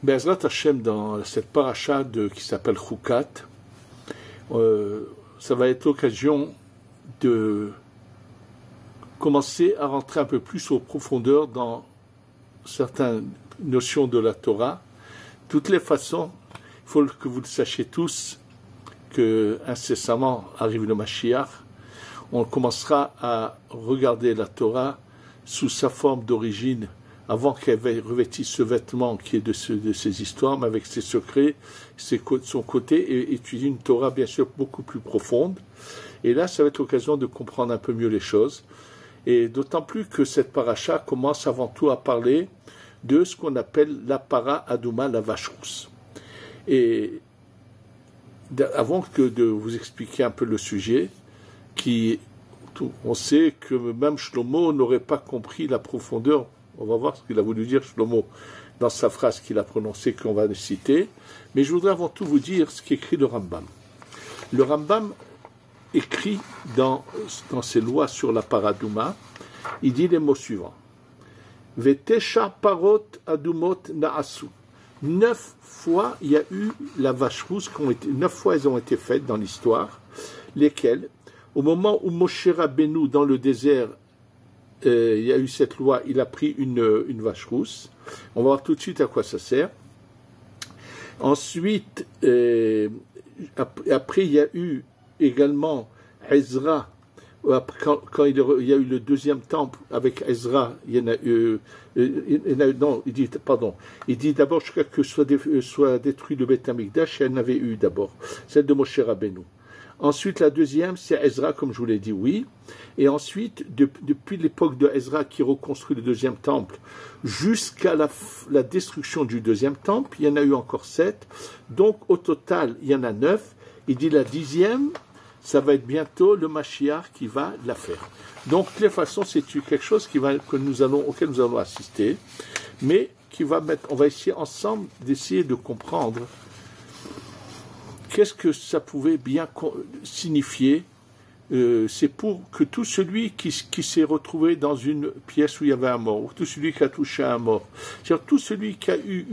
Be'ezrat Hashem, dans cette paracha qui s'appelle Chukat, ça va être l'occasion de commencer à rentrer un peu plus aux profondeurs dans certaines notions de la Torah. De toutes les façons, il faut que vous le sachiez tous, que incessamment arrive le Mashiach, on commencera à regarder la Torah sous sa forme d'origine, avant qu'elle revêtisse ce vêtement qui est de ces histoires, mais avec ses secrets, son côté, et étudier une Torah bien sûr beaucoup plus profonde. Et là, ça va être l'occasion de comprendre un peu mieux les choses. Et d'autant plus que cette paracha commence avant tout à parler de ce qu'on appelle la para adouma, la vache rousse. Et avant de vous expliquer un peu le sujet, on sait que même Shlomo n'aurait pas compris la profondeur. On va voir ce qu'il a voulu dire Shlomo dans sa phrase qu'il a prononcée, qu'on va citer. Mais je voudrais avant tout vous dire ce qu'écrit le Rambam. Le Rambam écrit dans ses lois sur la paradouma, il dit les mots suivants. Vetesha parot adumot na'asu. 9 fois, il y a eu la vache rousse, 9 fois elles ont été faites dans l'histoire, lesquelles, au moment où Moshe Rabbeinu, dans le désert, il y a eu cette loi, il a pris une vache rousse. On va voir tout de suite à quoi ça sert. Ensuite, après il y a eu également Ezra, quand il y a eu le deuxième temple avec Ezra, il dit d'abord jusqu'à que soit détruit le Beth Amikdash, et elle n'avait eu d'abord, celle de Moshe Rabbeinu. Ensuite, la deuxième, c'est Ezra, comme je vous l'ai dit, oui. Et ensuite, depuis l'époque de Ezra qui reconstruit le deuxième temple, jusqu'à la destruction du deuxième temple, il y en a eu encore 7. Donc, au total, il y en a 9. Il dit la 10e, ça va être bientôt le Mashiach qui va la faire. Donc, de toute façon, c'est quelque chose auquel nous allons assister, mais on va essayer ensemble d'essayer de comprendre qu'est-ce que ça pouvait bien signifier. C'est pour que tout celui qui s'est retrouvé dans une pièce où il y avait un mort, ou tout celui qui a touché un mort, c'est-à-dire tout celui qui a eu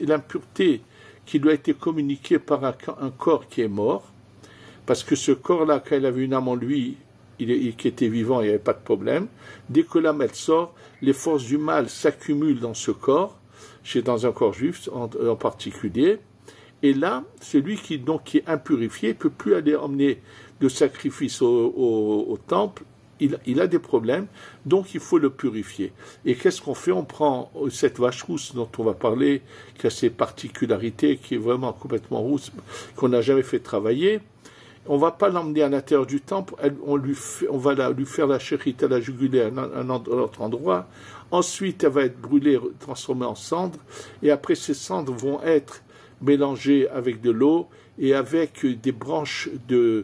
l'impureté qui lui a été communiquée par un corps qui est mort, parce que ce corps-là, quand il avait une âme en lui, qui était vivant, il n'y avait pas de problème. Dès que l'âme elle sort, les forces du mal s'accumulent dans ce corps, dans un corps juif en particulier. Et là, celui qui est impurifié ne peut plus aller emmener de sacrifice au temple. Il a des problèmes, donc il faut le purifier. Et qu'est-ce qu'on fait? On prend cette vache rousse dont on va parler, qui a ses particularités, qui est vraiment complètement rousse, qu'on n'a jamais fait travailler. On ne va pas l'emmener à l'intérieur du temple, on va lui faire la chérite à la jugulaire à un autre endroit. Ensuite, elle va être brûlée, transformée en cendre. Et après, ces cendres vont être mélangées avec de l'eau et avec des branches d'une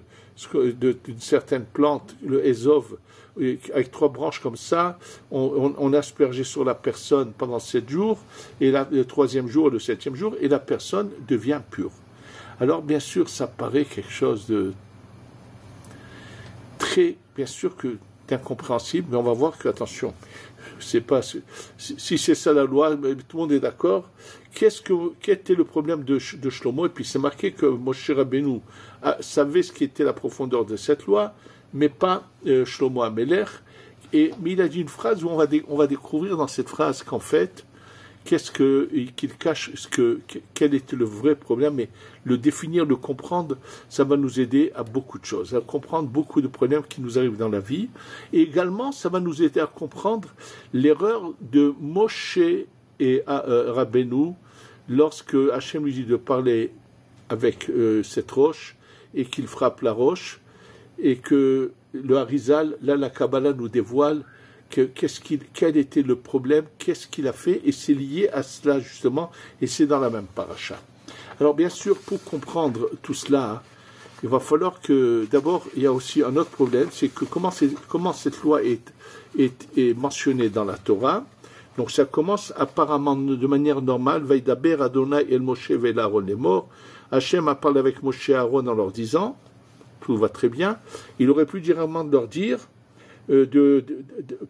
certaine plante, le Ezov, avec 3 branches comme ça, on aspergeait sur la personne pendant 7 jours, et le 3e jour, le 7e jour, et la personne devient pure. Alors, bien sûr, ça paraît quelque chose de très, bien sûr, d'incompréhensible, mais on va voir que, attention, c'est pas, si c'est ça la loi, tout le monde est d'accord. Quel était le problème de Shlomo? Et puis c'est marqué que Moshe Rabbeinu savait ce qui était la profondeur de cette loi, mais pas Shlomo Amelech. Mais il a dit une phrase où on va découvrir dans cette phrase qu'en fait, qu'il cache, quel était le vrai problème, mais le définir, le comprendre, ça va nous aider à beaucoup de choses, à comprendre beaucoup de problèmes qui nous arrivent dans la vie, et également, ça va nous aider à comprendre l'erreur de Moshe et Rabbeinu, lorsque Hachem lui dit de parler avec cette roche, et qu'il frappe la roche, et que le Harizal, là la Kabbalah nous dévoile quel était le problème, qu'est-ce qu'il a fait, et c'est lié à cela justement, et c'est dans la même paracha. Alors bien sûr, pour comprendre tout cela, il va falloir que, d'abord, il y a aussi un autre problème, c'est que comment cette loi est mentionnée dans la Torah. Donc ça commence apparemment de manière normale, Vaïdaber Adonai El Moshe Ve'el Aaron les morts. Hachem a parlé avec Moshe et Aaron en leur disant, tout va très bien, il aurait pu directement leur dire,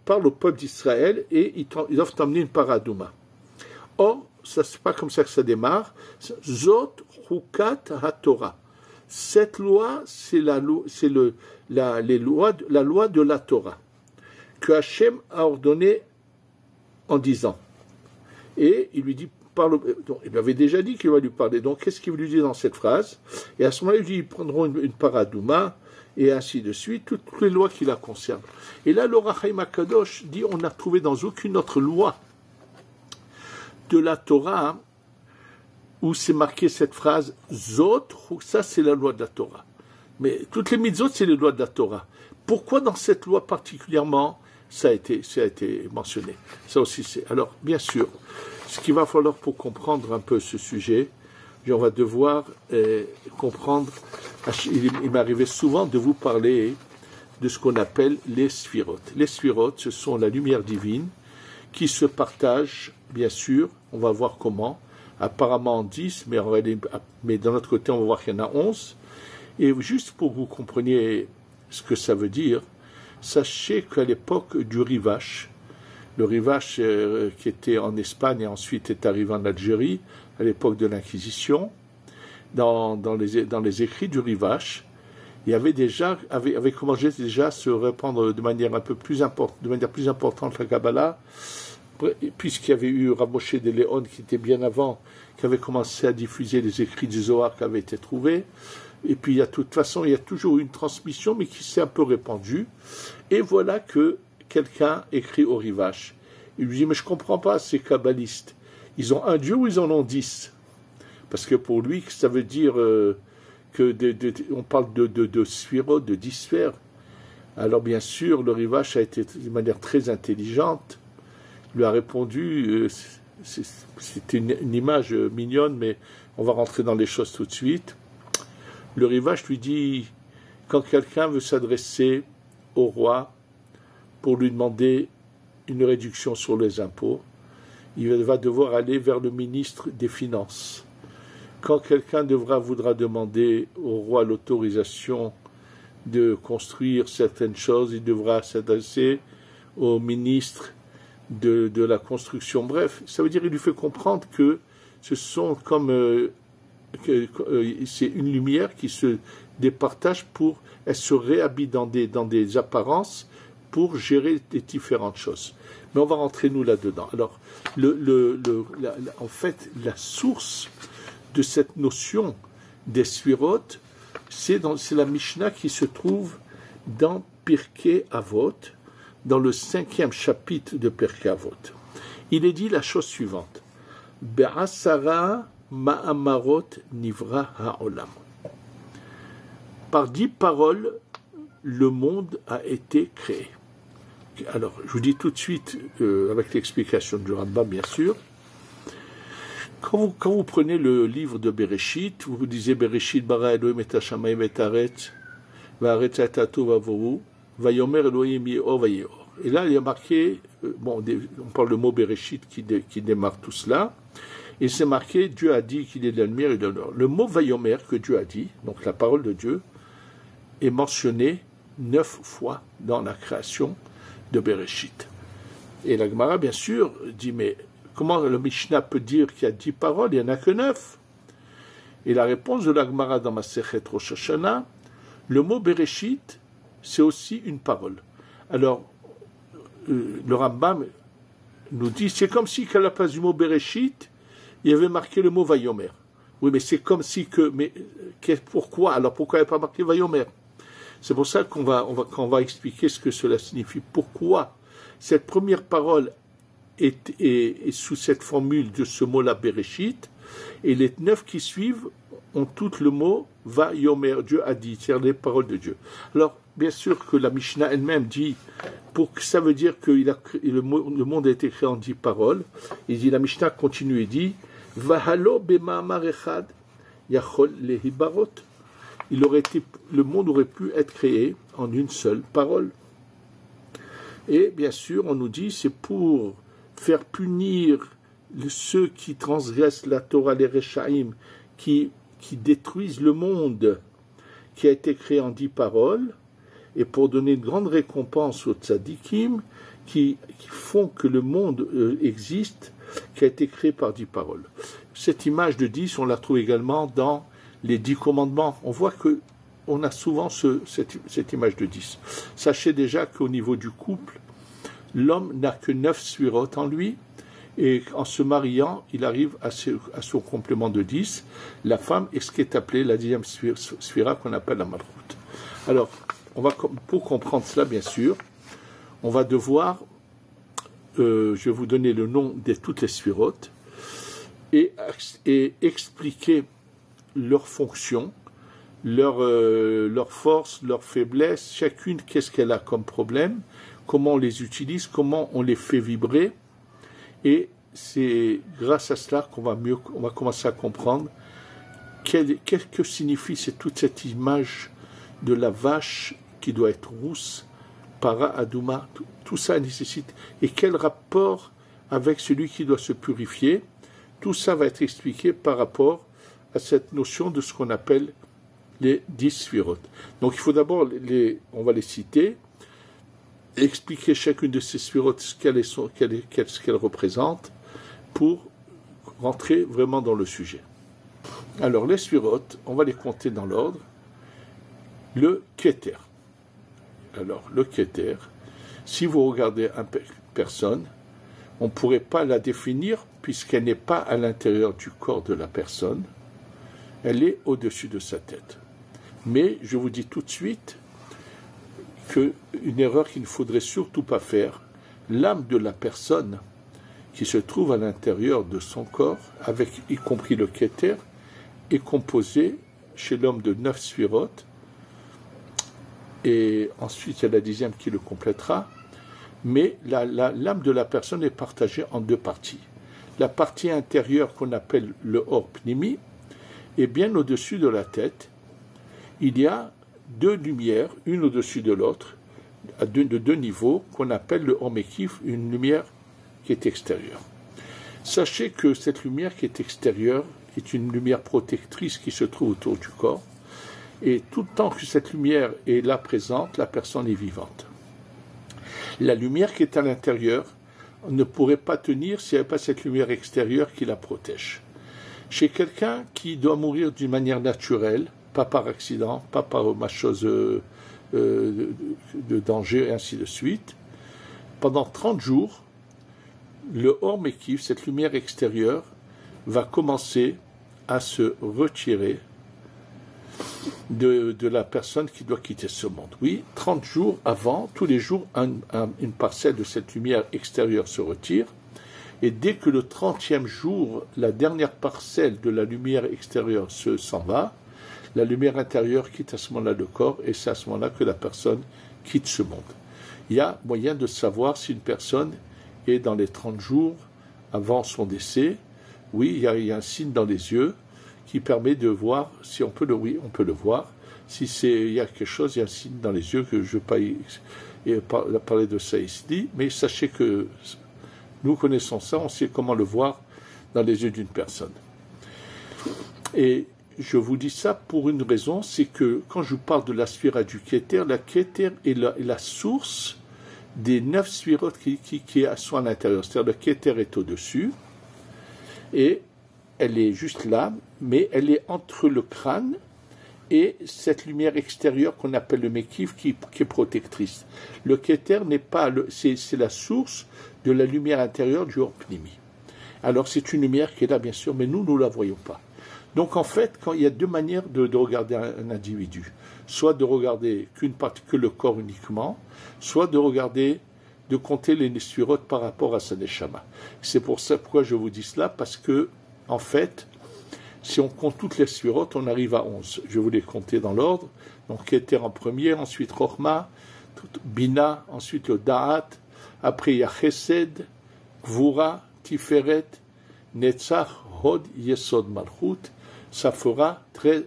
parle au peuple d'Israël et ils doivent t'emmener une paradouma. Or, ça c'est pas comme ça que ça démarre. Zot Chukat HaTorah. Cette loi, c'est la loi de la Torah que Hachem a ordonné en disant. Et il lui dit, donc, il lui avait déjà dit qu'il va lui parler. Donc, qu'est-ce qu'il lui dit dans cette phrase? Et à ce moment-là, il dit, ils prendront une paradouma, et ainsi de suite, toutes les lois qui la concernent. Et là, l'Or HaChaim HaKadosh dit, on n'a trouvé dans aucune autre loi de la Torah où c'est marqué cette phrase, Zot, ça c'est la loi de la Torah. Mais toutes les mitzvot, c'est les lois de la Torah. Pourquoi dans cette loi particulièrement, ça a été mentionné? Ça aussi c'est. Alors, bien sûr, ce qu'il va falloir pour comprendre un peu ce sujet, on va devoir comprendre, il m'arrivait souvent de vous parler de ce qu'on appelle les sphirotes. Les sphirotes, ce sont la lumière divine qui se partage, bien sûr, on va voir comment, apparemment 10, mais d'un autre côté, on va voir qu'il y en a 11. Et juste pour que vous compreniez ce que ça veut dire, sachez qu'à l'époque du Rivache, le Rivache qui était en Espagne et ensuite est arrivé en Algérie, à l'époque de l'Inquisition, dans les écrits du Rivache, il y avait déjà, avait commencé déjà à se répandre de manière plus importante la Kabbalah, puisqu'il y avait eu Rav Moshe de Léon qui était bien avant, qui avait commencé à diffuser les écrits du Zohar qui avaient été trouvés. Et puis, de toute façon, il y a toujours une transmission, mais qui s'est un peu répandue. Et voilà que quelqu'un écrit au Rivache. Il lui dit, mais je ne comprends pas, ces kabbalistes. Ils ont un Dieu ou ils en ont 10? Parce que pour lui, ça veut dire on parle de sphérot, de 10 sphères. Alors, bien sûr, le Rivache a été de manière très intelligente. Il lui a répondu, c'était une image mignonne, mais on va rentrer dans les choses tout de suite. Le Rivache lui dit, quand quelqu'un veut s'adresser au roi pour lui demander une réduction sur les impôts, il va devoir aller vers le ministre des Finances. Quand quelqu'un voudra demander au roi l'autorisation de construire certaines choses, il devra s'adresser au ministre de la construction. Bref, ça veut dire qu'il lui fait comprendre que ce sont comme c'est une lumière qui se départage elle se réhabille dans des apparences pour gérer des différentes choses. Mais on va rentrer nous là-dedans. Alors, en fait, la source de cette notion des sphirotes, c'est la Mishnah qui se trouve dans Pirkei Avot, dans le 5e chapitre de Pirkei Avot. Il est dit la chose suivante. Be'asara ma'amarot nivra ha'olam. Par 10 paroles, le monde a été créé. Alors, je vous dis tout de suite, avec l'explication du Rambam, bien sûr, quand vous prenez le livre de Bereshit, vous disiez Bereshit bara Elohim et hashamayim et haaretz, va'aretz hayata tohu vavohu, vayomer Elohim ye'or vaye'or. Et là, il y a marqué, on parle le mot Bereshit qui démarre tout cela, et c'est marqué, Dieu a dit qu'il est de la lumière et de l'or. Le mot vayomer que Dieu a dit, donc la parole de Dieu, est mentionné 9 fois dans la création de Bereshit. Et la Gemara, bien sûr, dit, mais comment le Mishnah peut dire qu'il y a 10 paroles, il n'y en a que 9? Et la réponse de la Gemara dans Masechet Rosh Hashanah, le mot Bereshit, c'est aussi une parole. Alors, le Rambam nous dit, c'est comme si qu'à la place du mot Bereshit, il y avait marqué le mot Vayomer. Oui, mais c'est comme si que... Mais pourquoi? Alors pourquoi il n'y a pas marqué Vayomer? C'est pour ça qu'on va expliquer ce que cela signifie. Pourquoi cette première parole est sous cette formule de ce mot-là, Bereshit, et les 9 qui suivent ont tout le mot Vayomer, Dieu a dit, c'est-à-dire les paroles de Dieu. Alors, bien sûr que la Mishnah elle-même dit, ça veut dire que le monde a été créé en 10 paroles. Il dit, la Mishnah continue et dit, Vahalo bema'amar echad yachol lehibarot. Le monde aurait pu être créé en une seule parole. Et bien sûr, on nous dit, c'est pour faire punir ceux qui transgressent la Torah, les Rechaim, qui détruisent le monde qui a été créé en 10 paroles, et pour donner une grande récompense aux tzadikim qui font que le monde existe qui a été créé par 10 paroles. Cette image de 10, on la trouve également dans les 10 commandements. On voit que on a souvent cette image de 10. Sachez déjà qu'au niveau du couple, l'homme n'a que 9 sphirot en lui, et en se mariant, il arrive à son complément de 10. La femme est ce qui est appelé la 10e sphira qu'on appelle la malchout. Alors, pour comprendre cela, bien sûr, on va devoir, je vais vous donner le nom de toutes les sphirotes et expliquer leurs fonctions, leurs forces, leurs faiblesses, chacune qu'est-ce qu'elle a comme problème, comment on les utilise, comment on les fait vibrer, et c'est grâce à cela qu'on va commencer à comprendre qu'est-ce que signifie toute cette image de la vache qui doit être rousse, para aduma, tout ça nécessite, et quel rapport avec celui qui doit se purifier. Tout ça va être expliqué par rapport à cette notion de ce qu'on appelle les 10 sphirotes. Donc il faut d'abord, on va les citer, expliquer chacune de ces sphirotes ce qu'elle représente pour rentrer vraiment dans le sujet. Alors les sphirotes, on va les compter dans l'ordre. Le Keter. Alors le Keter, si vous regardez une personne, on ne pourrait pas la définir puisqu'elle n'est pas à l'intérieur du corps de la personne, elle est au-dessus de sa tête. Mais je vous dis tout de suite qu'une erreur qu'il ne faudrait surtout pas faire, l'âme de la personne qui se trouve à l'intérieur de son corps, avec y compris le Keter, est composée chez l'homme de 9 sphirotes, et ensuite il y a la 10e qui le complétera, mais l'âme de la personne est partagée en 2 parties. La partie intérieure qu'on appelle le Or Pnimi, et bien au-dessus de la tête, il y a 2 lumières, une au-dessus de l'autre, de 2 niveaux, qu'on appelle le Or Mekif, une lumière qui est extérieure. Sachez que cette lumière qui est extérieure est une lumière protectrice qui se trouve autour du corps, et tout le temps que cette lumière est là présente, la personne est vivante. La lumière qui est à l'intérieur ne pourrait pas tenir s'il n'y avait pas cette lumière extérieure qui la protège. Chez quelqu'un qui doit mourir d'une manière naturelle, pas par accident, pas par ma chose de danger, et ainsi de suite, pendant 30 jours, le Or Mekif, cette lumière extérieure, va commencer à se retirer de la personne qui doit quitter ce monde. Oui, 30 jours avant, tous les jours, une parcelle de cette lumière extérieure se retire, et dès que le 30e jour, la dernière parcelle de la lumière extérieure s'en va, la lumière intérieure quitte à ce moment-là le corps, et c'est à ce moment-là que la personne quitte ce monde. Il y a moyen de savoir si une personne est dans les 30 jours avant son décès. Oui, il y a un signe dans les yeux qui permet de voir si on peut on peut le voir. Si il y a quelque chose, il y a un signe dans les yeux que je ne vais pas parler de ça ici, mais sachez que nous connaissons ça, on sait comment le voir dans les yeux d'une personne. Et je vous dis ça pour une raison, c'est que quand je vous parle de la sphira du Keter, la Keter est la source des 9 sphirotes qui sont à l'intérieur. C'est-à-dire le Keter est au-dessus, et elle est juste là, mais elle est entre le crâne et cette lumière extérieure qu'on appelle le Mekif qui est protectrice. Le Keter n'est pas, c'est la source de la lumière intérieure du Or Pnimi. Alors c'est une lumière qui est là bien sûr, mais nous ne la voyons pas. Donc en fait, il y a 2 manières de regarder un individu. Soit de regarder que le corps uniquement, soit de compter les sphirotes par rapport à sa neshama. C'est pour ça pourquoi je vous dis cela, parce que en fait, si on compte toutes les sphirotes, on arrive à 11. Je vais vous les compter dans l'ordre. Donc Keter en premier, ensuite Chochma, Bina, ensuite le Da'at, après il y a Chesed, Gvura, Tiferet, Netzach, Hod, Yesod, Malchut. Ça fera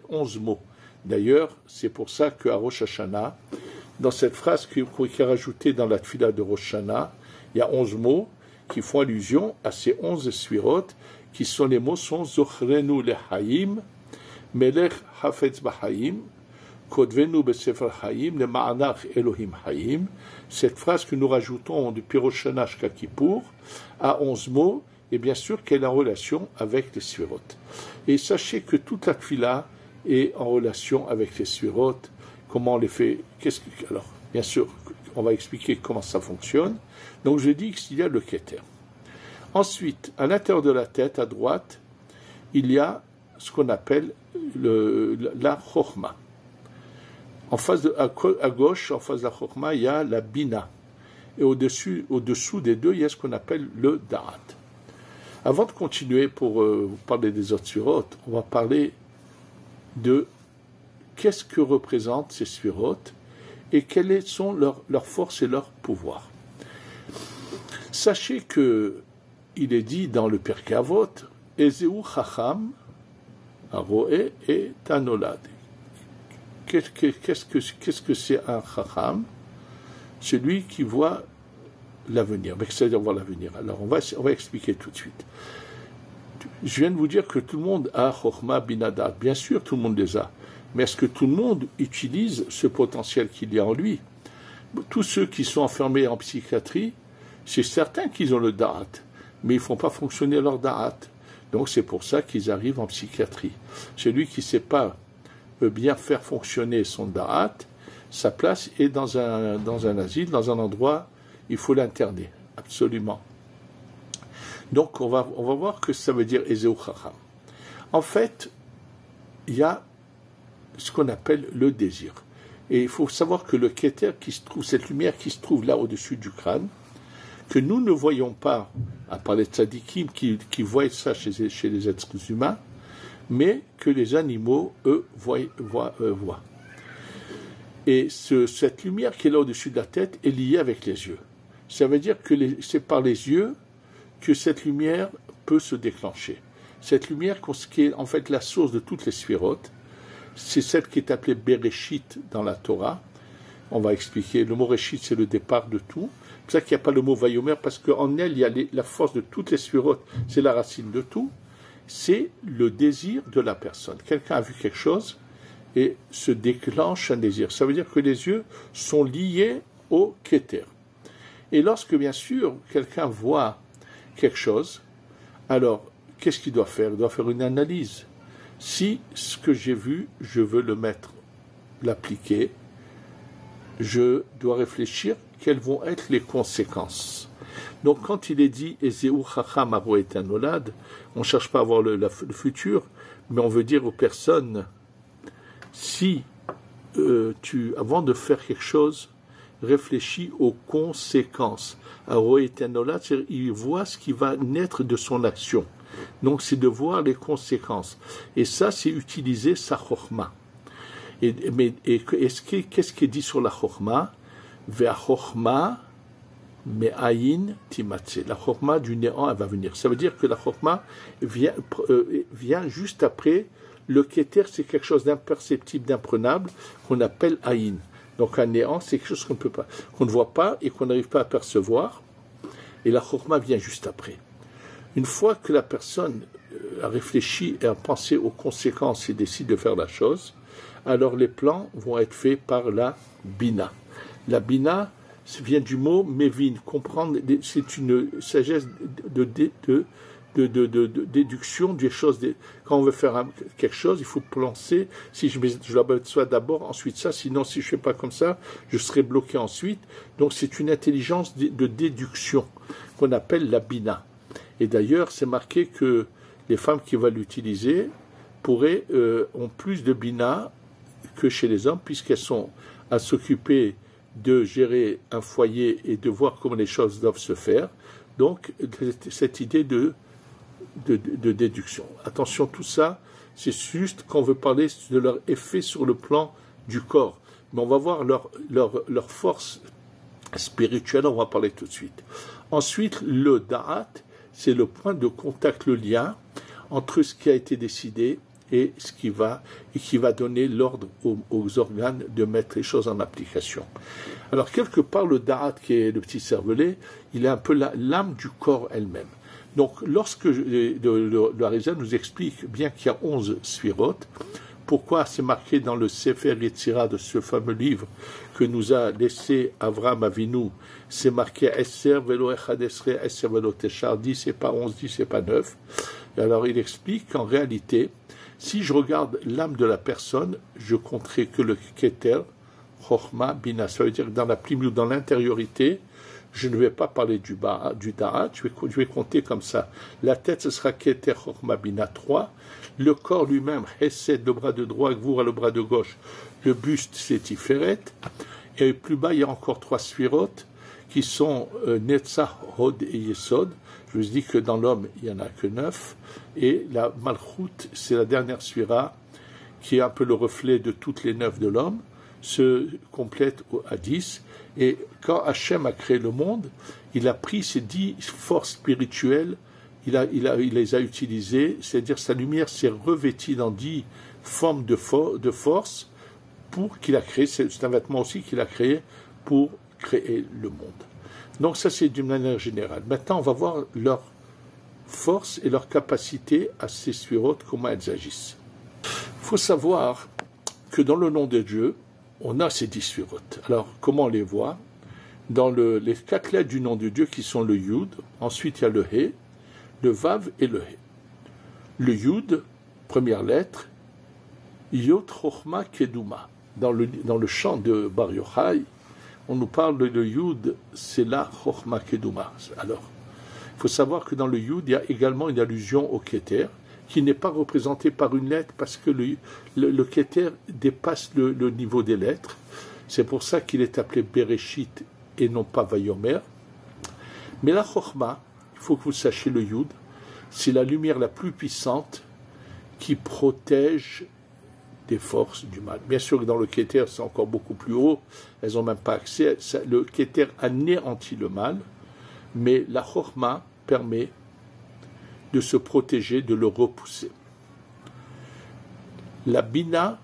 11 mots. D'ailleurs, c'est pour ça qu'à Rosh Hashanah, dans cette phrase qui est rajoutée dans la tfila de Rosh Hashanah, il y a 11 mots qui font allusion à ces 11 sphirotes, qui sont les mots sont Zochrenu lehaim, Melech hafetz bahaim, Kodvenu besefer haim, le ma'anach Elohim haim. Cette phrase que nous rajoutons depuis Rosh Hashanah jusqu'à Kippour a 11 mots et bien sûr qu'elle est en relation avec les sphérotes. Et sachez que toute la tfila est en relation avec les sphérotes. Comment on les fait? Alors, bien sûr, on va expliquer comment ça fonctionne. Donc, je dis qu'il y a le Keter. Ensuite, à l'intérieur de la tête, à droite, il y a ce qu'on appelle la Chokhma. À gauche, en face de la Chokhma, il y a la Bina. Et au-dessous des deux, il y a ce qu'on appelle le Da'at. Avant de continuer pour vous parler des autres sphérotes, on va parler de qu'est-ce que représentent ces sphérotes et quelles sont leurs forces et leurs pouvoirs. Sachez que il est dit dans le Pirkei Avot, Ezeu Chacham, Aroé et Tanolad. Qu'est-ce que c'est un Chacham? Celui qui voit l'avenir. Mais c'est-à-dire voir l'avenir. Alors on va expliquer tout de suite. Je viens de vous dire que tout le monde a Chokhma Binadat. Bien sûr, tout le monde les a. Mais est-ce que tout le monde utilise ce potentiel qu'il y a en lui? Tous ceux qui sont enfermés en psychiatrie, c'est certain qu'ils ont le Da'at, mais ils ne font pas fonctionner leur Da'at. Donc c'est pour ça qu'ils arrivent en psychiatrie. Celui qui ne sait pas bien faire fonctionner son Da'at, sa place est dans un asile, dans un endroit, il faut l'interner, absolument. Donc on va voir que ça veut dire Ezeu Chacham. En fait, il y a ce qu'on appelle le désir. Et il faut savoir que le Keter qui se trouve, cette lumière qui se trouve là au-dessus du crâne, que nous ne voyons pas, à part les tzadikim qui voient ça chez les êtres humains, mais que les animaux, eux, voient. Et cette lumière qui est là au-dessus de la tête est liée avec les yeux. Ça veut dire que c'est par les yeux que cette lumière peut se déclencher. Cette lumière, qui est en fait la source de toutes les sphérotes, c'est celle qui est appelée Bereshit dans la Torah. On va expliquer. Le mot Reshit, c'est le départ de tout. C'est pour ça qu'il n'y a pas le mot Vayomer, parce qu'en elle, il y a la force de toutes les sphérotes. C'est la racine de tout. C'est le désir de la personne. Quelqu'un a vu quelque chose et se déclenche un désir. Ça veut dire que les yeux sont liés au Keter. Et lorsque, bien sûr, quelqu'un voit quelque chose, alors, qu'est-ce qu'il doit faire? Il doit faire une analyse. Si ce que j'ai vu, je veux l'appliquer, je dois réfléchir quelles vont être les conséquences. Donc quand il est dit Ezeu Chacham Aroé Tanolad, on ne cherche pas à voir le futur, mais on veut dire aux personnes, si avant de faire quelque chose, réfléchis aux conséquences. Aroé Tanolad, c'est-à-dire il voit ce qui va naître de son action. Donc c'est de voir les conséquences. Et ça, c'est utiliser sa chokhma. Qu'est-ce qui est dit sur la chokhma? Ve'a chokhma me'ayin timatse. La chokhma du néant, elle va venir. Ça veut dire que la chokhma vient juste après. Le keter, c'est quelque chose d'imperceptible, d'imprenable, qu'on appelle ayin. Donc un néant, c'est quelque chose qu'on ne voit pas et qu'on n'arrive pas à percevoir. Et la chokhma vient juste après. Une fois que la personne a réfléchi et a pensé aux conséquences et décide de faire la chose, alors les plans vont être faits par la bina. La bina vient du mot mevin, comprendre, c'est une sagesse de déduction des choses. Quand on veut faire quelque chose, il faut penser, si je l'aperçois d'abord, ensuite ça, sinon si je ne fais pas comme ça, je serai bloqué ensuite. Donc c'est une intelligence de déduction qu'on appelle la bina. Et d'ailleurs, c'est marqué que les femmes qui vont l'utiliser ont plus de bina que chez les hommes, puisqu'elles sont à s'occuper de gérer un foyer et de voir comment les choses doivent se faire. Donc, cette idée de déduction. Attention, tout ça, c'est juste qu'on veut parler de leur effet sur le plan du corps. Mais on va voir leur force spirituelle, on va parler tout de suite. Ensuite, le da'at, c'est le point de contact, le lien entre ce qui a été décidé et qui va donner l'ordre aux organes de mettre les choses en application. Alors, quelque part, le da'at, qui est le petit cervelet, il est un peu l'âme du corps elle-même. Donc, lorsque le Harizal nous explique bien qu'il y a 11 sphirotes, Pourquoi c'est marqué dans le Sefer Yetzira de ce fameux livre que nous a laissé Avraham Avinu, c'est marqué Esser velo echad esre, Esser velo techar, 10 et pas 11, 10 et pas 9. Et alors il explique qu'en réalité, si je regarde l'âme de la personne, je compterai que le Keter, Chochma, Bina, ça veut dire que dans la plume ou dans l'intériorité, je ne vais pas parler du Da'at, je vais compter comme ça. La tête, ce sera Keter, Chochma, Bina 3. Le corps lui-même, Hesed, le bras de droite, Gvura, le bras de gauche. Le buste, c'est Tiferet. Et plus bas, il y a encore 3 sphirotes qui sont Netzach, Hod et Yesod. Je vous dis que dans l'homme, il n'y en a que 9. Et la Malchut, c'est la dernière sphira qui est un peu le reflet de toutes les 9 de l'homme, se complète à 10. Et quand Hachem a créé le monde, il a pris ces 10 forces spirituelles, il les a utilisées, c'est-à-dire sa lumière s'est revêtie dans 10 formes de force pour qu'il a créé, c'est un vêtement aussi qu'il a créé pour créer le monde. Donc ça c'est d'une manière générale. Maintenant on va voir leur force et leur capacité à ces sphirotes, comment elles agissent. Il faut savoir que dans le nom de Dieu, on a ces 10 sphirotes. Alors comment on les voit? Dans les 4 lettres du nom de Dieu qui sont le Yud, ensuite il y a le He, le Vav et le He. Le Yud, première lettre, Yod Chochma Keduma. Dans le chant de Bar Yochai, on nous parle de Yud, c'est la Chochma Keduma. Alors, il faut savoir que dans le Yud, il y a également une allusion au Keter, qui n'est pas représenté par une lettre, parce que le Keter dépasse le niveau des lettres. C'est pour ça qu'il est appelé Bereshit et non pas Vayomer. Mais la Chochma, il faut que vous sachiez le Yud, c'est la lumière la plus puissante qui protège des forces du mal. Bien sûr que dans le Keter, c'est encore beaucoup plus haut, elles n'ont même pas accès. Le Keter anéantit le mal, mais la Chochma permet de se protéger, de le repousser. La Bina,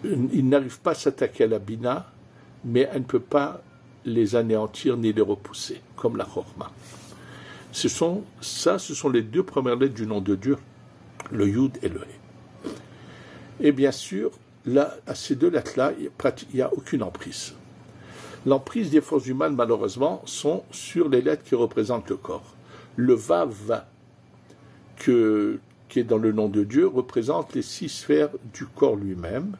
il n'arrive pas à s'attaquer à la Bina, mais elle ne peut pas les anéantir ni les repousser, comme la Chochma. Ce sont les 2 premières lettres du nom de Dieu, le Yud et le He. Et bien sûr, là, à ces 2 lettres-là, il n'y a aucune emprise. L'emprise des forces du mal, malheureusement, sont sur les lettres qui représentent le corps. Le Vav, qui est dans le nom de Dieu, représente les 6 sphères du corps lui-même,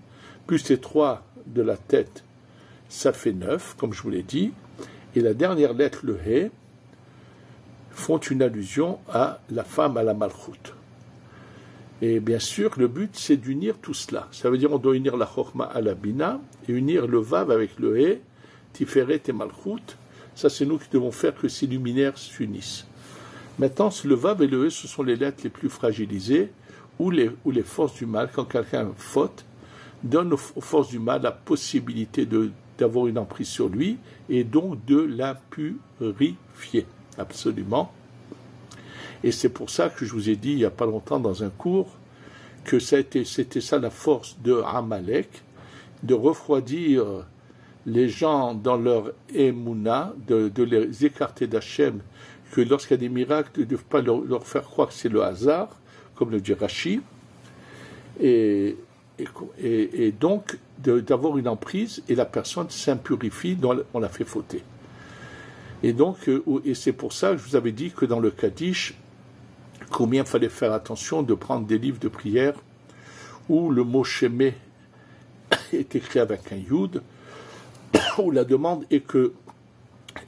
plus les 3 de la tête, ça fait 9, comme je vous l'ai dit, et la dernière lettre, le He, font une allusion à la femme, à la Malchut. Et bien sûr, le but, c'est d'unir tout cela. Ça veut dire qu'on doit unir la Chochma à la Bina, et unir le Vav avec le He, Tiferet et Malchut. Ça, c'est nous qui devons faire que ces luminaires s'unissent. Maintenant, le Vav et le He, ce sont les lettres les plus fragilisées, ou les forces du mal, quand quelqu'un faute, donne aux forces du mal la possibilité d'avoir une emprise sur lui, et donc de l'impurifier, absolument. Et c'est pour ça que je vous ai dit, il n'y a pas longtemps dans un cours, que c'était ça la force de Amalek, de refroidir les gens dans leur émouna, de les écarter d'Hachem, que lorsqu'il y a des miracles, de ne pas leur faire croire que c'est le hasard, comme le dit Rashi, et donc d'avoir une emprise, et la personne s'impurifie, dont on l'a fait fauter. Et donc, et c'est pour ça que je vous avais dit que dans le Kaddish, combien il fallait faire attention de prendre des livres de prière où le mot Shemé est écrit avec un Yud, où la demande est que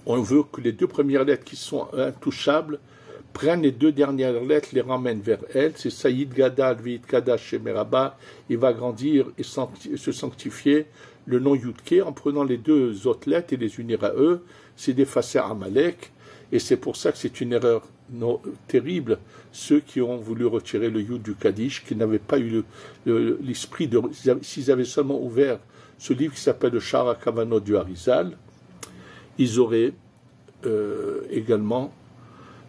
on veut que les 2 premières lettres qui sont intouchables prennent les 2 dernières lettres, les ramènent vers elles. C'est Saïd Gadal, Vit Kadash et Meraba. Il va grandir et se sanctifier. Le nom Yudke, en prenant les 2 autres lettres et les unir à eux, c'est d'effacer Amalek. Et c'est pour ça que c'est une erreur terrible, ceux qui ont voulu retirer le Yud du Kaddish, qui n'avaient pas eu l'esprit de... S'ils avaient seulement ouvert ce livre qui s'appelle le Shara Kavanot du Harizal, ils auraient également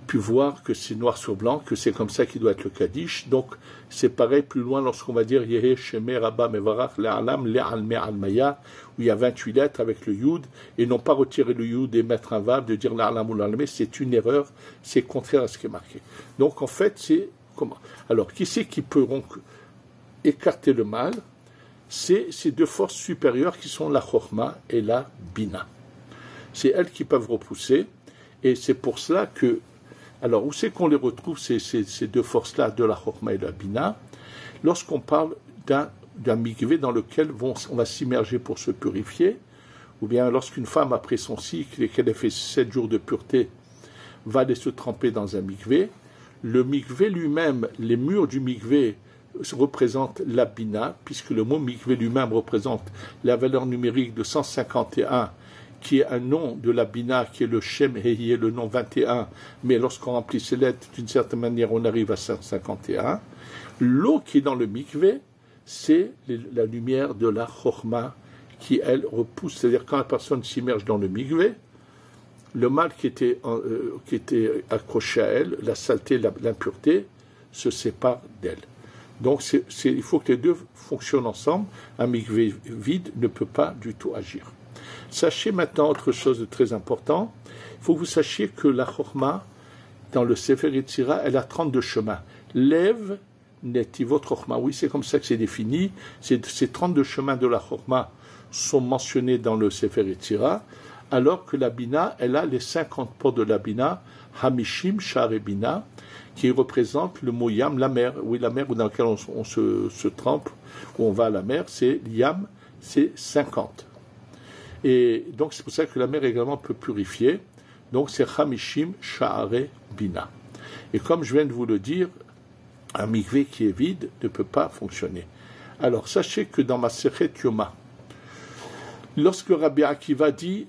pu voir que c'est noir sur blanc, que c'est comme ça qu'il doit être le Kaddish. Donc c'est pareil plus loin lorsqu'on va dire Yehe Shemé Rabba Mevarach Le'alam Le'alme Almaya, où il y a 28 lettres avec le Yud, et non pas retirer le Yud et mettre un Vav, de dire Le'alam ou Le'alme, c'est une erreur, c'est contraire à ce qui est marqué. Donc en fait, c'est comment? Alors, qui c'est qui peut donc écarter le mal? C'est ces deux forces supérieures qui sont la chorma et la bina. C'est elles qui peuvent repousser, et c'est pour cela que, alors où c'est qu'on les retrouve, ces deux forces-là, de la chorma et de la bina, lorsqu'on parle d'un mikvé dans lequel on va s'immerger pour se purifier, ou bien lorsqu'une femme, après son cycle et qu'elle a fait 7 jours de pureté, va aller se tremper dans un mikvé, le mikvé lui-même, les murs du mikvé représentent la bina, puisque le mot mikvé lui-même représente la valeur numérique de 151, qui est un nom de la bina, qui est le Shem Heye, le nom 21, mais lorsqu'on remplit ces lettres, d'une certaine manière, on arrive à 151. L'eau qui est dans le mikvé, c'est la lumière de la chorma, qui, elle, repousse. C'est-à-dire, quand la personne s'immerge dans le mikvé, le mal qui était accroché à elle, la saleté, l'impureté, se sépare d'elle. Donc, il faut que les deux fonctionnent ensemble. Un mikvé vide ne peut pas du tout agir. Sachez maintenant autre chose de très important. Il faut que vous sachiez que la chorma, dans le Sefer Yetzira, elle a 32 chemins. Lev, netivot chorma. Oui, c'est comme ça que c'est défini. Ces 32 chemins de la chorma sont mentionnés dans le Sefer Yetzira, alors que la bina, elle a les 50 portes de la bina, hamishim sha'are bina, qui représente le mot yam, la mer. Oui, la mer dans laquelle on se trempe, où on va à la mer, c'est yam, c'est 50. Et donc c'est pour ça que la mer également peut purifier. Donc c'est hamishim sha'are bina. Et comme je viens de vous le dire, un mikvé qui est vide ne peut pas fonctionner. Alors sachez que dans ma Masechet Yoma, lorsque Rabbi Akiva dit,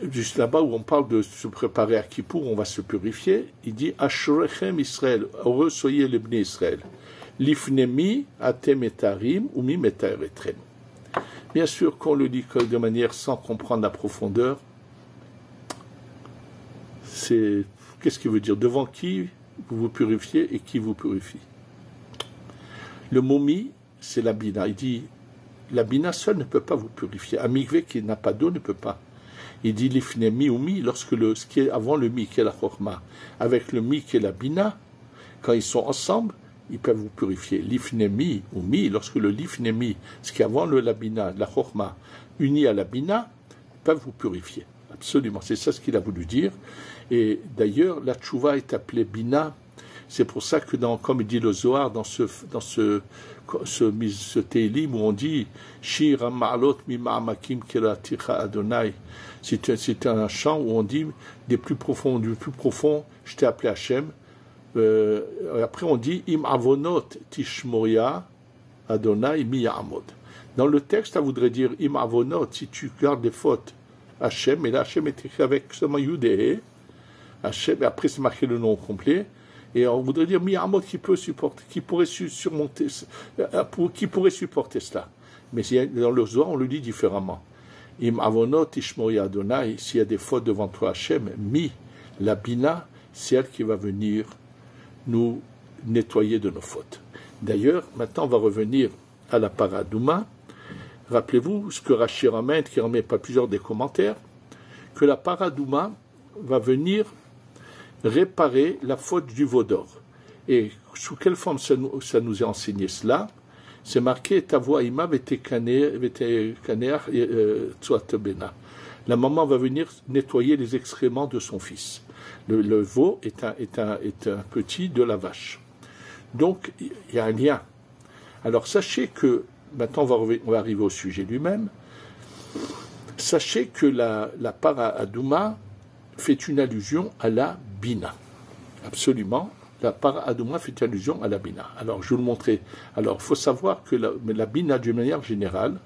juste là-bas où on parle de se préparer à Kippour, on va se purifier, il dit Ashrechem Israël, heureux soyez les Bnei Israël, Lifnemi atem etarim ou mi metaeretrem. Bien sûr qu'on le dit de manière sans comprendre la profondeur, qu'est-ce qu'il veut dire? Devant qui vous vous purifiez et qui vous purifie? Le mot mi, c'est la bina. Il dit, la bina seule ne peut pas vous purifier. Un mikvé qui n'a pas d'eau ne peut pas. Il dit l'ifne mi ou mi, lorsque ce qui est avant le mi, qui est la chorma, avec le mi qui est la bina, quand ils sont ensemble, ils peuvent vous purifier. L'ifne mi ou mi, lorsque le l'ifne mi, ce qui est avant la bina, la chorma, uni à la bina, peuvent vous purifier. Absolument, c'est ça ce qu'il a voulu dire. Et d'ailleurs, la tchouva est appelée bina. C'est pour ça que, comme il dit le Zohar, dans ce Télim où on dit Shir ma'alot mi ma'amakim kelaticha Adonai, c'est un chant où on dit du plus profond, je t'ai appelé Hachem. Après on dit Im avonot tishmoria Adonai mi ya'amod. Dans le texte, ça voudrait dire Im avonot, si tu gardes les fautes, Hachem, et là Hachem est écrit avec seulement Yudéhe, Hachem, et après c'est marqué le nom complet. Et on voudrait dire mi-amot qui pourrait supporter cela. Mais dans le Zohar, on le dit différemment. Im avonot ishmori Adonai, s'il y a des fautes devant toi, Hachem, la bina, c'est elle qui va venir nous nettoyer de nos fautes. D'ailleurs, maintenant, on va revenir à la paradouma. Rappelez-vous ce que Rashi ramène, qui remet pas plusieurs des commentaires, que la paradouma va venir réparer la faute du veau d'or. Et sous quelle forme ça nous est enseigné cela? C'est marqué Tavoaima vetekaner tsuatebena. La maman va venir nettoyer les excréments de son fils. Le veau est un petit de la vache. Donc il y a un lien. Alors sachez que maintenant on va arriver au sujet lui-même. Sachez que la para-adouma fait une allusion à la bina. Absolument, la para-adouma fait une allusion à la bina. Alors, je vais vous le montrer. Alors, il faut savoir que la bina, d'une manière générale,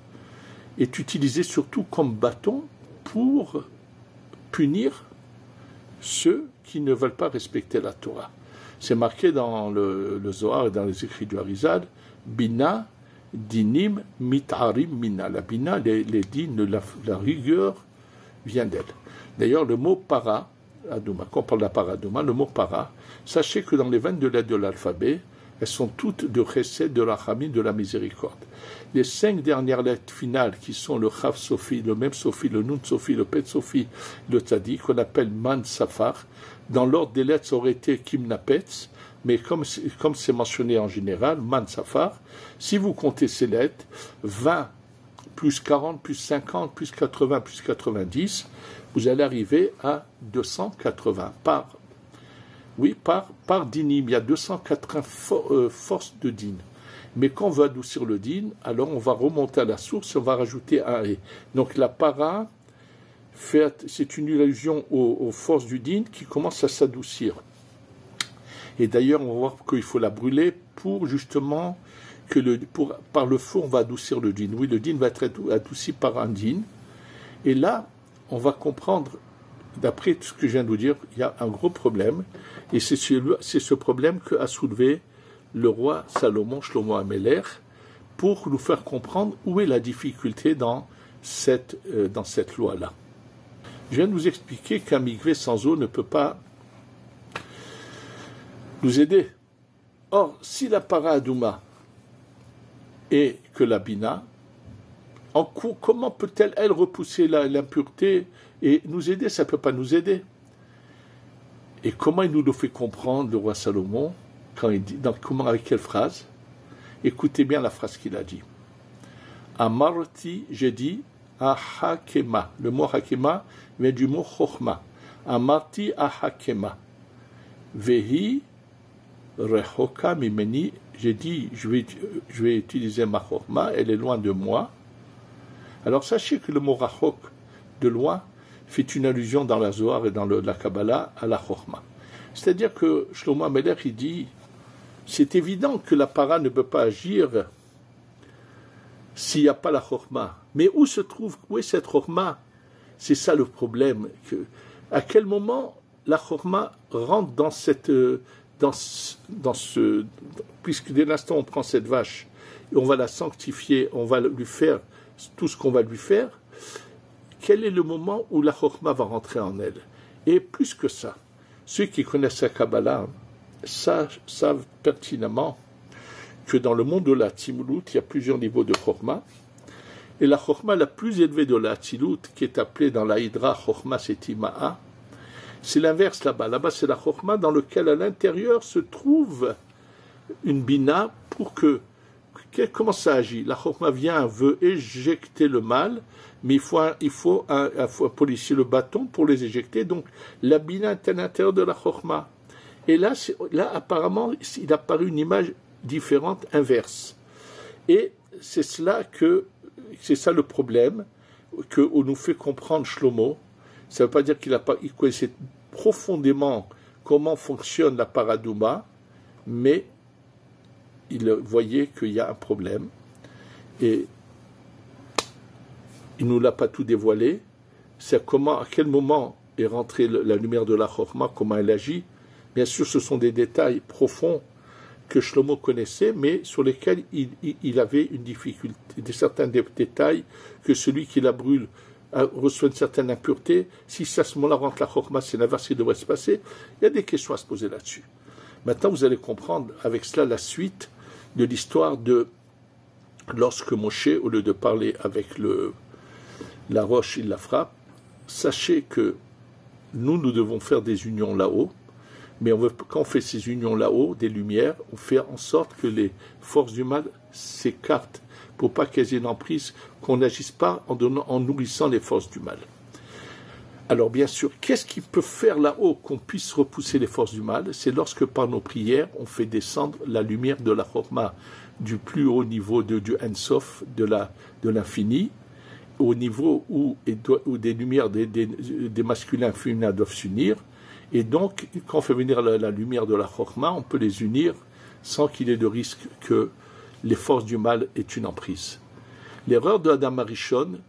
est utilisée surtout comme bâton pour punir ceux qui ne veulent pas respecter la Torah. C'est marqué dans le Zohar et dans les écrits du Harizal, bina, dinim, mitarim, mina. La bina, les dînes, la rigueur vient d'elle. D'ailleurs, le mot para-adouma, quand on parle de la para-adouma, le mot para, sachez que dans les 22 lettres de l'alphabet, elles sont toutes de chesed, de rachamim, de la miséricorde. Les 5 dernières lettres finales, qui sont le chaf sofi, le mem sofi, le nun sofi, le pet sofi, le tzadik, qu'on appelle man safar, dans l'ordre des lettres, ça aurait été kimnapetz, mais comme c'est mentionné en général, Man Safar, si vous comptez ces lettres, 20 plus 40 plus 50 plus 80 plus 90, vous allez arriver à 280 par dinim. Il y a 280 forces de din. Mais quand on veut adoucir le din, alors on va remonter à la source et on va rajouter un et. Donc la para, c'est une allusion aux forces du din qui commencent à s'adoucir. Et d'ailleurs, on va voir qu'il faut la brûler pour justement par le feu, on va adoucir le din. Oui, le din va être adouci par un din. Et là, on va comprendre, d'après tout ce que je viens de vous dire, il y a un gros problème. Et c'est ce problème qu'a soulevé le roi Salomon, Shlomo Ameler, pour nous faire comprendre où est la difficulté dans cette loi-là. Je viens de vous expliquer qu'un mikvé sans eau ne peut pas nous aider. Or, si la para adouma est que la bina, comment peut-elle, repousser l'impureté et nous aider? Ça ne peut pas nous aider. Et comment il nous le fait comprendre, le roi Salomon, quand il dit, avec quelle phrase? Écoutez bien la phrase qu'il a dit. Amarti, j'ai dit, ahakema. Le mot hakema vient du mot chokhma. Amarti ahakema. Vehi rehoka mimeni. J'ai dit, je vais utiliser ma chokhma, elle est loin de moi. Alors sachez que le mot rachok, de loin, fait une allusion dans la Zohar et dans la Kabbalah à la chokhma. C'est-à-dire que Shlomo Ameler, il dit, c'est évident que la para ne peut pas agir s'il n'y a pas la chokhma. Mais où est cette chokhma? C'est ça le problème. À quel moment la chokhma rentre puisque dès l'instant où on prend cette vache, et on va la sanctifier, on va lui faire tout ce qu'on va lui faire, quel est le moment où la chokhma va rentrer en elle? Et plus que ça, ceux qui connaissent la Kabbalah savent pertinemment que dans le monde de la Tzimlut, il y a plusieurs niveaux de chokhma. Et la chokhma la plus élevée de la Atzilut, qui est appelée dans la Hydra chokhma setima'a, c'est l'inverse là-bas. Là-bas, c'est la chokhma dans laquelle à l'intérieur se trouve une bina pour comment ça agit? La chokhma veut éjecter le mal, mais il faut un policier le bâton pour les éjecter. Donc la bina est à l'intérieur de la chokhma. Et là, apparemment, il apparaît une image différente, inverse. Et c'est ça le problème qu'on nous fait comprendre Shlomo. Ça ne veut pas dire qu'il connaissait profondément comment fonctionne la paradouma, mais il voyait qu'il y a un problème. Et il ne nous l'a pas tout dévoilé. C'est à quel moment est rentrée la lumière de la chokhma, comment elle agit. Bien sûr, ce sont des détails profonds que Shlomo connaissait, mais sur lesquels il avait une difficulté, certains détails que celui qui la brûle reçoit une certaine impureté. Si à ce moment-là rentre la chokhma, c'est l'inverse qui devrait se passer. Il y a des questions à se poser là-dessus. Maintenant, vous allez comprendre avec cela la suite de l'histoire de lorsque Moshe, au lieu de parler avec la roche, il la frappe. Sachez que nous devons faire des unions là-haut. Mais quand on fait ces unions là-haut, des lumières, on fait en sorte que les forces du mal s'écartent pour pas qu'elles aient une emprise, qu'on n'agisse pas en nourrissant les forces du mal. Alors bien sûr, qu'est-ce qui peut faire là-haut qu'on puisse repousser les forces du mal? C'est lorsque par nos prières, on fait descendre la lumière de la chokhma du plus haut niveau du Ensof, de l'infini, au niveau où des lumières des masculins et féminins doivent s'unir. Et donc, quand on fait venir la lumière de la chokhma, on peut les unir sans qu'il y ait de risque que les forces du mal aient une emprise. L'erreur de Adam Arishon,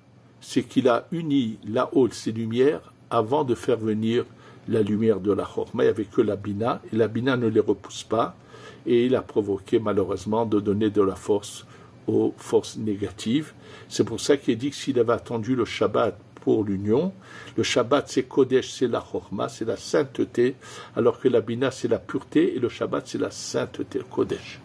c'est qu'il a uni là-haut ces lumières avant de faire venir la lumière de la chokhma. Il n'y avait que la bina, et la bina ne les repousse pas, et il a provoqué malheureusement de donner de la force aux forces négatives. C'est pour ça qu'il est dit que s'il avait attendu le Shabbat pour l'union, le Shabbat c'est Kodesh, c'est la chokhma, c'est la sainteté, alors que la bina c'est la pureté, et le Shabbat c'est la sainteté, le Kodesh.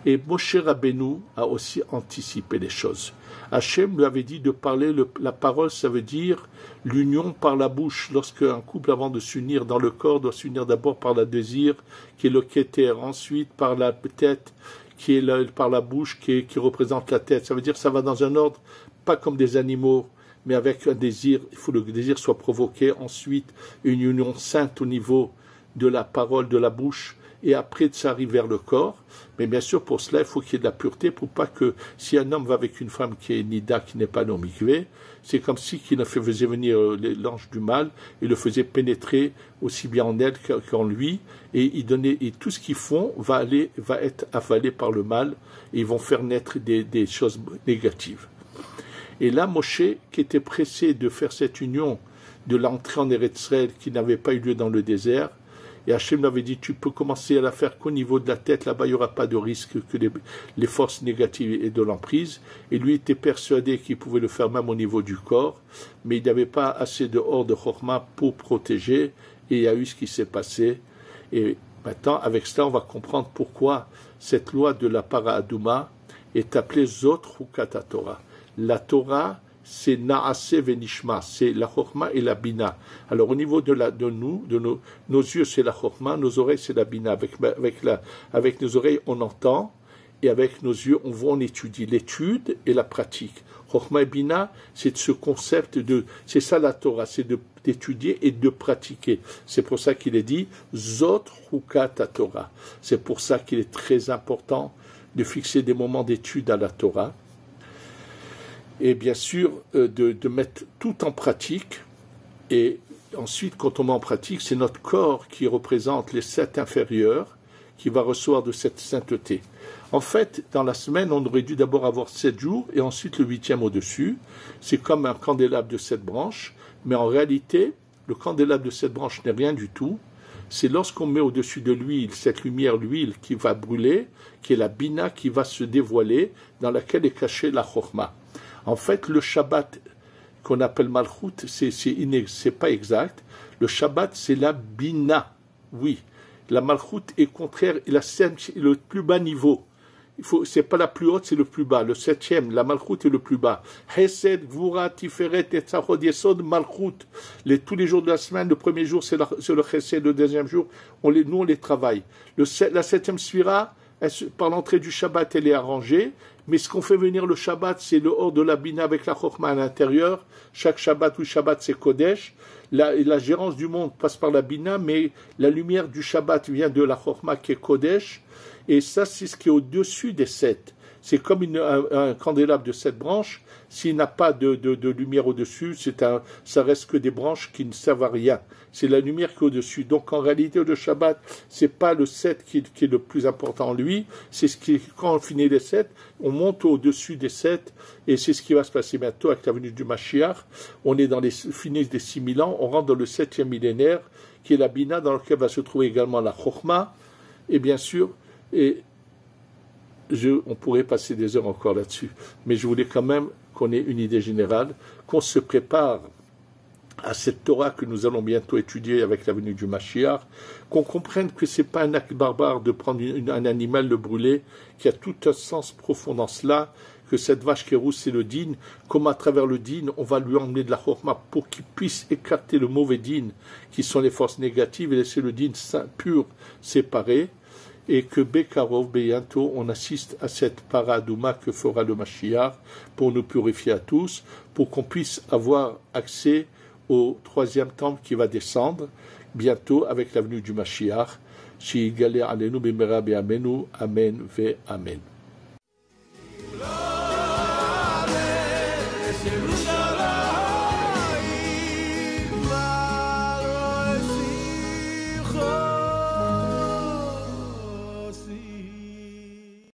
Et Moshe Rabbeinu a aussi anticipé les choses. Hachem lui avait dit de parler, la parole, ça veut dire l'union par la bouche. Lorsqu'un couple, avant de s'unir dans le corps, doit s'unir d'abord par le désir, qui est le keter, ensuite par la tête, qui est par la bouche, qui représente la tête. Ça veut dire que ça va dans un ordre, pas comme des animaux, mais avec un désir. Il faut que le désir soit provoqué. Ensuite, une union sainte au niveau de la parole, de la bouche, et après ça arrive vers le corps. Mais bien sûr, pour cela, il faut qu'il y ait de la pureté, pour pas que, si un homme va avec une femme qui est nida, qui n'est pas non mikvé, c'est comme si qu'il faisait venir l'ange du mal, et le faisait pénétrer aussi bien en elle qu'en lui, et tout ce qu'ils font va être avalé par le mal, et ils vont faire naître des choses négatives. Et là, Moshe, qui était pressé de faire cette union, de l'entrée en Eretz Israël, qui n'avait pas eu lieu dans le désert, et Hachem lui avait dit, tu peux commencer à la faire qu'au niveau de la tête, là-bas il n'y aura pas de risque que les forces négatives aient de l'emprise. Et lui était persuadé qu'il pouvait le faire même au niveau du corps, mais il n'avait pas assez de hors de chorma pour protéger, et il y a eu ce qui s'est passé. Et maintenant, avec cela, on va comprendre pourquoi cette loi de la para Aduma est appelée Zot Chukat Torah. La Torah, c'est Naase Venishma, c'est la Chorma et la Bina. Alors au niveau de nos yeux c'est la Chorma, nos oreilles c'est la Bina. Avec nos oreilles on entend, et avec nos yeux on étudie. L'étude et la pratique. Chorma et Bina, c'est ce concept c'est ça la Torah, c'est d'étudier et de pratiquer. C'est pour ça qu'il est dit Zot Chukat Torah. C'est pour ça qu'il est très important de fixer des moments d'étude à la Torah. Et bien sûr, de mettre tout en pratique. Et ensuite, quand on met en pratique, c'est notre corps qui représente les 7 inférieurs qui va recevoir de cette sainteté. En fait, dans la semaine, on aurait dû d'abord avoir 7 jours et ensuite le 8e au-dessus. C'est comme un candélabre de 7 branches, mais en réalité, le candélabre de 7 branches n'est rien du tout. C'est lorsqu'on met au-dessus de l'huile, cette lumière, l'huile qui va brûler, qui est la bina qui va se dévoiler, dans laquelle est cachée la chorma. En fait, le Shabbat qu'on appelle Malchut, c'est pas exact. Le Shabbat, c'est la Bina. Oui. La Malchut est contraire, et la 7e, le plus bas niveau. C'est pas la plus haute, c'est le plus bas. Le 7e, la Malchut est le plus bas. Hesed, Gvura, Tiferet, Etzachod, Yesod, Malchut. Tous les jours de la semaine, le premier jour, c'est le Hesed, le deuxième jour, nous, on les travaille. La 7e Sphira, par l'entrée du Shabbat, elle est arrangée. Mais ce qu'on fait venir le Shabbat, c'est le hors de la Bina avec la Chorma à l'intérieur. Chaque Shabbat ou Shabbat, c'est Kodesh. La gérance du monde passe par la Bina, mais la lumière du Shabbat vient de la Chorma qui est Kodesh. Et ça, c'est ce qui est au-dessus des 7. C'est comme un candélabre de 7 branches. S'il n'a pas de lumière au-dessus, ça reste que des branches qui ne servent à rien. C'est la lumière qui est au-dessus. Donc en réalité, le Shabbat, c'est pas le 7 qui est le plus important en lui. C'est quand on finit les 7, on monte au-dessus des 7. Et c'est ce qui va se passer bientôt avec la venue du Mashiach. On est dans les finis des 6000 ans. On rentre dans le 7e millénaire, qui est la Bina, dans lequel va se trouver également la Chorma. Et bien sûr, on pourrait passer des heures encore là-dessus. Mais je voulais quand même qu'on ait une idée générale, qu'on se prépare à cette Torah que nous allons bientôt étudier avec la venue du Mashiach, qu'on comprenne que ce n'est pas un acte barbare de prendre un animal, le brûler, qui a tout un sens profond dans cela, que cette vache qui est rousse, c'est le din, comme à travers le din, on va lui emmener de la chorma pour qu'il puisse écarter le mauvais din, qui sont les forces négatives, et laisser le din pur, séparé, et que Bekarov, bientôt, on assiste à cette paradouma que fera le Mashiach pour nous purifier à tous, pour qu'on puisse avoir accès au 3e temple qui va descendre bientôt avec la venue du Mashiach. Shi Galeh Alenu Bimera Be'amenu. Amen ve Amen.